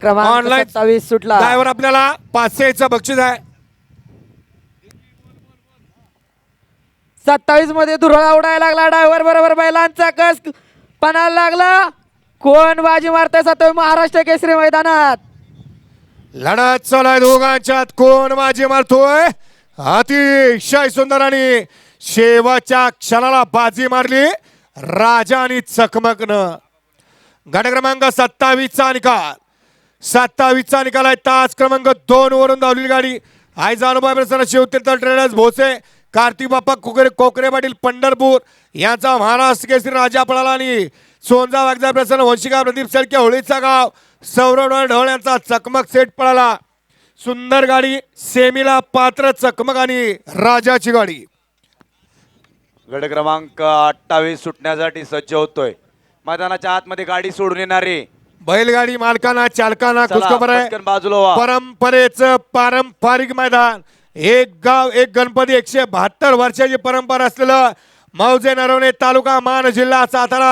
क्रमांक ऑनलाईन 27 सुटला. ड्रायव्हर आपल्याला 500चं बक्षीस आहे. 27 मध्ये धुरळा उडायला लागला. ड्रायव्हर बरोबर बैलांचा कस पणाला लागला. कोण बाजी मारतंय 27 महाराष्ट्र केसरी मैदानात. लढत चालू आहे दोघांच्यात. कोण बाजी मारतोय. अतिशय सुंदर आणि शेवटच्या क्षणाला बाजी मारली राजा आणि चकमकनं. गट क्रमांक 27चा निकाल. 27चा निकाल आहे. तास क्रमांक 2 वरून धावलेली गाडी आयजा अनुभव प्रसन्न शिवतीर्थ ट्रेडर्स भोसे कार्तिक बाप्पा कोकरे पाटील पंढरपूर यांचा महाराष्ट्र केसरी राजा पळाला आणि सोनजा वागजा प्रसन्न वंशिका प्रदीप सळके होळीचा गाव सौरभ ढवळ यांचा चकमक सेट पळाला. सुंदर गाडी सेमीला पात्र चकमक आणि राजाची गाडी. गट क्रमांक 28 सुटण्यासाठी सज्ज होतोय. मैदानाच्या आतमध्ये गाडी सोडून येणारे बैलगाडी मालकांना चालकांना चला, खुशखबर आहे. पटकन बाजूला व्हा. परंपरेचं पारंपरिक मैदान. एक गाव एक गणपती 172 वर्षाची परंपरा असलेलं मौजे नरवणे तालुका मान जिल्हा सातारा